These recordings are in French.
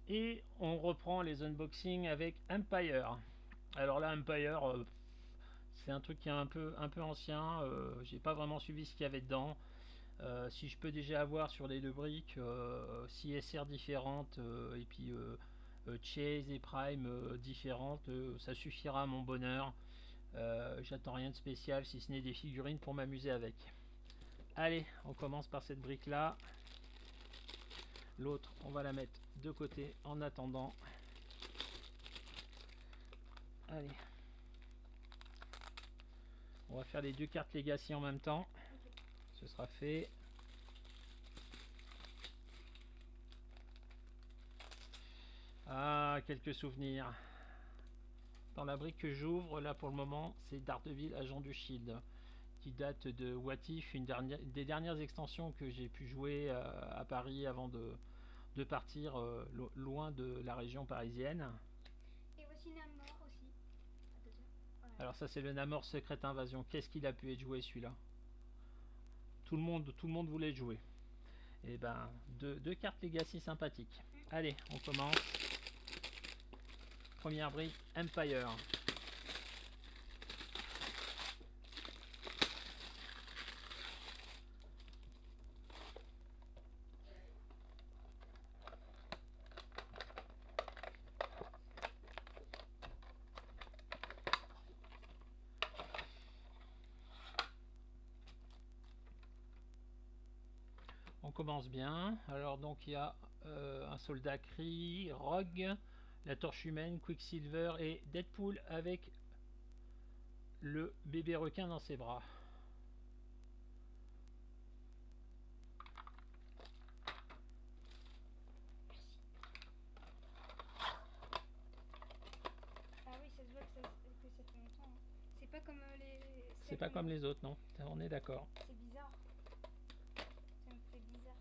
Et on reprend les unboxings avec Empire. Alors là, Empire, c'est un truc qui est un peu ancien. J'ai pas vraiment suivi ce qu'il y avait dedans. Si je peux déjà avoir sur les deux briques 6 SR différentes et puis Chase et Prime différentes, ça suffira à mon bonheur. J'attends rien de spécial si ce n'est des figurines pour m'amuser avec. Allez, on commence par cette brique là. L'autre, on va la mettre de côté en attendant. Allez. On va faire les deux cartes Legacy en même temps. Ce sera fait. Ah, quelques souvenirs. Dans la brique que j'ouvre, là pour le moment, c'est Daredevil, agent du Shield, qui date de What If, des dernières extensions que j'ai pu jouer à Paris avant de partir loin de la région parisienne. Et voici Namor aussi. Voilà. Alors ça c'est le Namor Secret Invasion. Qu'est-ce qu'il a pu être joué celui-là? Tout le monde voulait le jouer. Et ben deux cartes Legacy sympathiques. Allez, on commence. Première brique, Empire. On commence bien. Alors donc il y a un soldat Kree, Rogue, la torche humaine, Quicksilver et Deadpool avec le bébé requin dans ses bras. Ah oui, ça se voit que ça fait longtemps. Hein. C'est pas comme les. C'est pas comme les autres, non? On est d'accord. C'est bizarre. Ça me fait bizarre.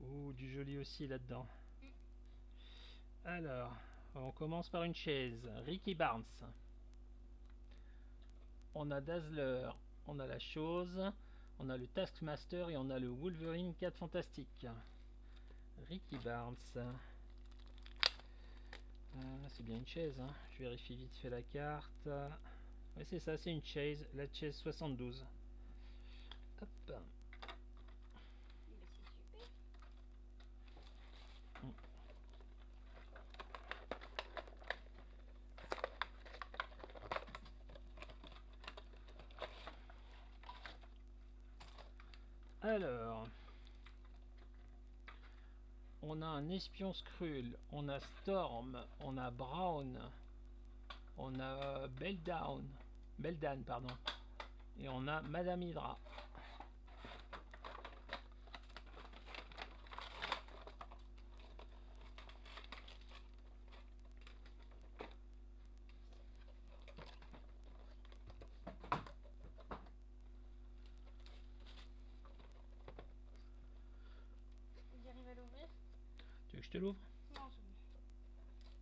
Ouh, du joli aussi là-dedans. Alors, on commence par une chaise. Ricky Barnes. On a Dazzler, on a la chose, on a le Taskmaster et on a le Wolverine 4 Fantastique. Ricky Barnes. C'est bien une chaise, hein. Je vérifie vite fait la carte. Ouais, c'est ça, c'est une chaise, la chaise 72. Hop. Mais c'est super. Alors, on a un espion Skrull, on a Storm, on a Brown, on a Beldan, pardon, et on a Madame Hydra. J'arrive à l'ouvrir. Tu veux que je te l'ouvre? Non, c'est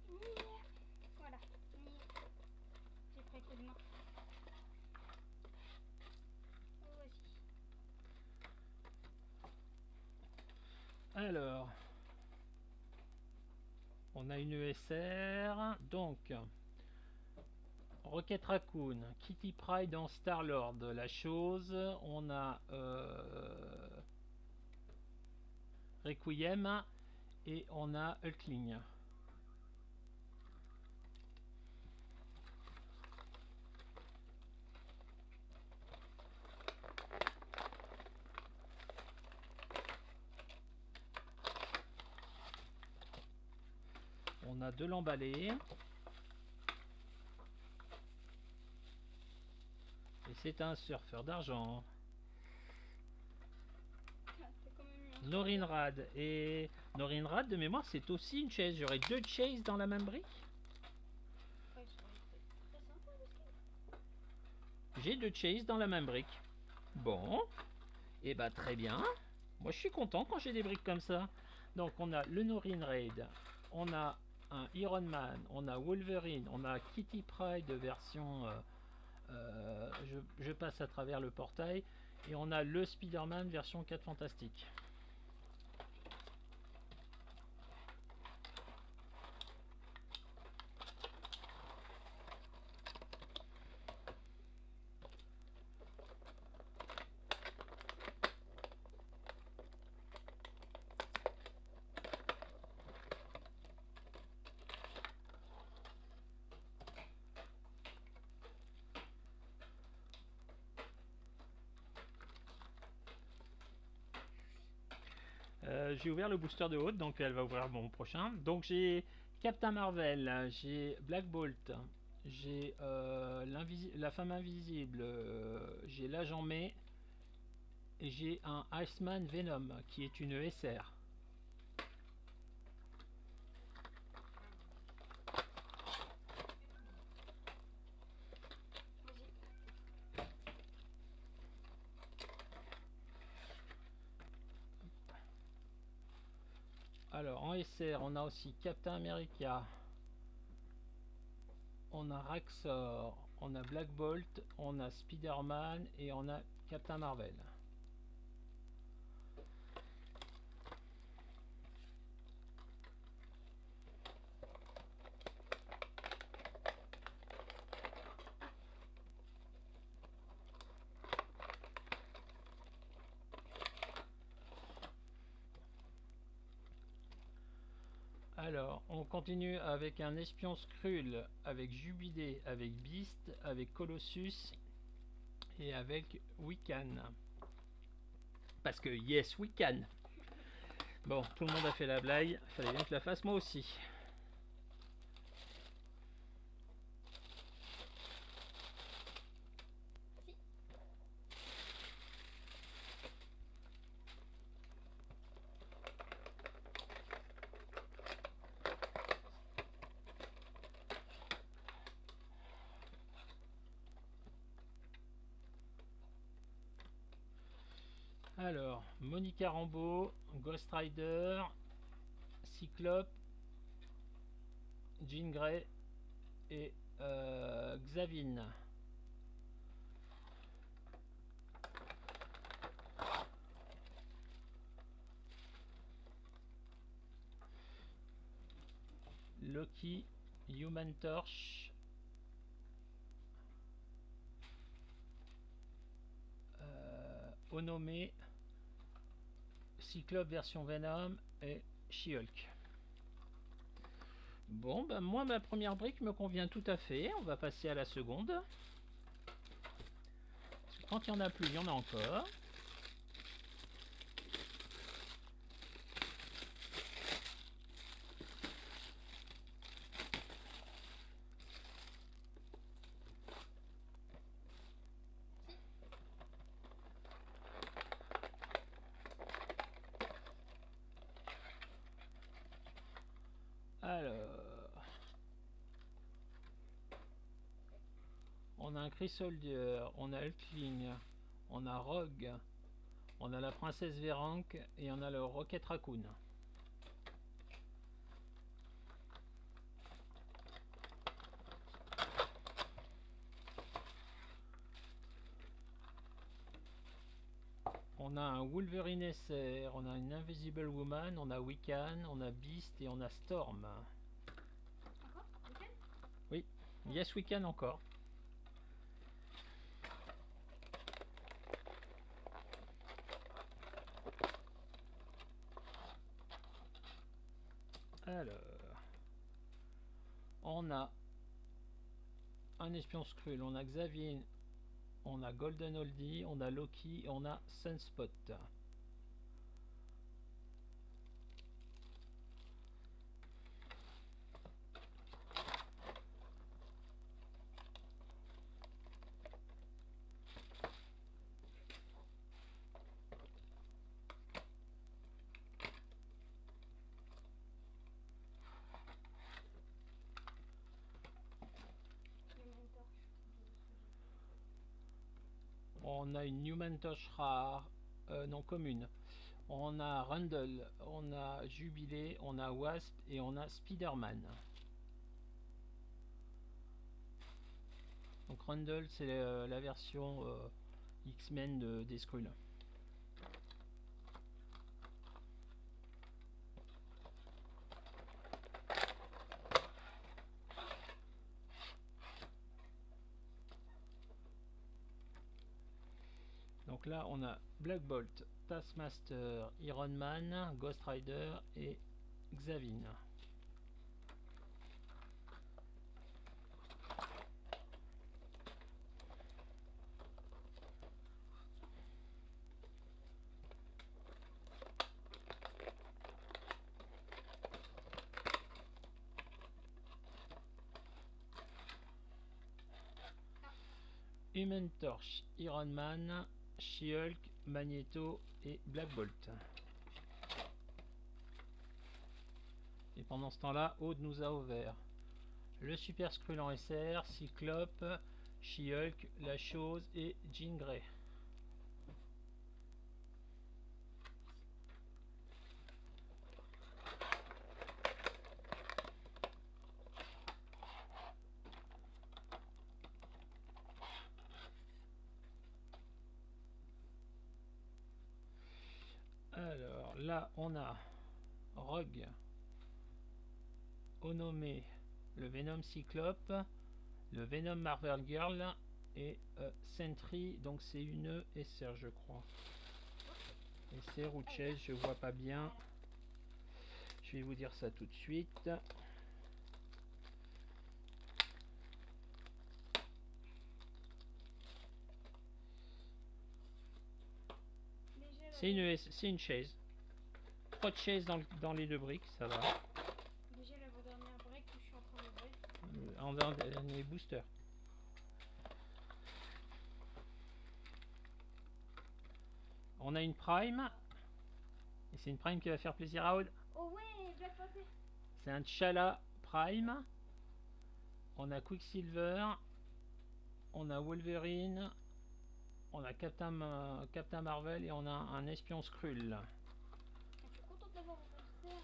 bon. Voilà. J'ai pris un coup de main. Oh, voici. Alors, on a une ESR, donc Rocket Raccoon, Kitty Pryde dans Star-Lord, la chose, on a Requiem et on a Hulkling. On a de l'emballé. Et c'est un surfeur d'argent. Norinrad. Et Norinrad, de mémoire, c'est aussi une chaise. J'aurais deux chaises dans la même brique. Ouais, c'est très sympa le skin. J'ai deux chaises dans la même brique. Bon. Et bah très bien. Moi je suis content quand j'ai des briques comme ça. Donc on a le Norin Raid. On a un Iron Man, on a Wolverine, on a Kitty Pryde version je passe à travers le portail, et on a le Spider-Man version 4 Fantastique. J'ai ouvert le booster de haute, donc elle va ouvrir mon prochain. Donc j'ai Captain Marvel, j'ai Black Bolt, j'ai la femme invisible, j'ai l'agent May, et j'ai un Iceman Venom qui est une SR. Alors en SR, on a aussi Captain America, on a Raxor, on a Black Bolt, on a Spider-Man et on a Captain Marvel. Alors, on continue avec un espion Skrull, avec Jubilé, avec Beast, avec Colossus et avec Wiccan. Parce que yes, Wiccan. Bon, tout le monde a fait la blague, il fallait bien que je la fasse moi aussi. Alors, Monica Rambeau, Ghost Rider, Cyclope, Jean Grey et Xavin. Loki, Human Torch, Onome, Cyclope version Venom et She-Hulk. Bon, ben moi ma première brique me convient tout à fait. On va passer à la seconde. Parce que quand il y en a plus, il y en a encore. Alors, on a un Chris Soldier, on a Hulkling, on a Rogue, on a la princesse Véranque et on a le Rocket Raccoon. On a un Wolverine SR, on a une Invisible Woman, on a Wiccan, on a Beast et on a Storm. Encore Weekend? Oui, yes Wiccan encore. Alors, on a un espion Skrull, on a Xavier, on a Golden Oldie, on a Loki et on a Sunspot. Human Torch. On a une Human Torch rare, non commune. On a Rundle, on a Jubilé, on a Wasp et on a Spider-Man. Donc Rundle, c'est la version X-Men des Skrulls. Donc là, on a Black Bolt, Taskmaster, Iron Man, Ghost Rider et Xavin. Human Torch, Iron Man, She-Hulk, Magneto et Black Bolt. Et pendant ce temps-là, Aude nous a ouvert le Super Skrull en SR, Cyclope, She-Hulk, La Chose et Jean Grey. Alors là, on a Rogue, Onomé, le Venom Cyclope, le Venom Marvel Girl et Sentry, donc c'est une SR je crois. SR ou Chase, je vois pas bien. Je vais vous dire ça tout de suite. C'est une Chase. 3 de Chase dans les deux briques, ça va. Déjà l'avant-dernière break que je suis en train d'ouvrir. En dernier booster. On a une Prime. Et c'est une Prime qui va faire plaisir à Aude. Oh ouais, Black Panther. C'est un T'Challa Prime. On a Quicksilver. On a Wolverine. On a Captain Marvel et on a un espion Skrull. Je suis contente d'avoir rencontré un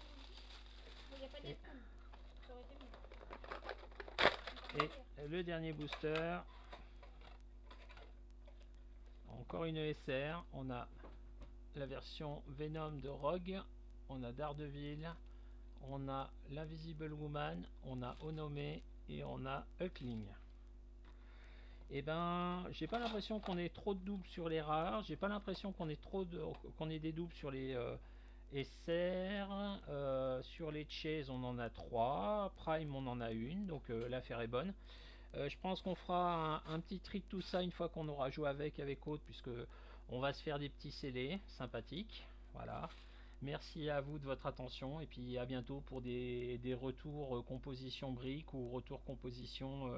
mais il n'y a pas de Deadpool. Ça aurait été mieux. Et le dernier booster. Encore une SR. On a la version Venom de Rogue. On a Daredevil. On a l'Invisible Woman. On a Onomé. Et on a Hulkling. Et ben, j'ai pas l'impression qu'on ait trop de doubles sur les rares. J'ai pas l'impression qu'on ait qu'on ait des doubles sur les SR. Sur les Chase, on en a 3. Prime, on en a une. Donc l'affaire est bonne. Je pense qu'on fera un petit tri de tout ça une fois qu'on aura joué avec autres, puisque on va se faire des petits scellés sympathiques. Voilà. Merci à vous de votre attention et puis à bientôt pour des retours composition briques ou retour composition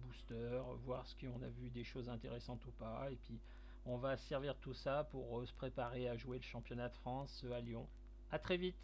booster, voir ce qu'on a vu des choses intéressantes ou pas. Et puis on va servir tout ça pour se préparer à jouer le championnat de France à Lyon. A très vite.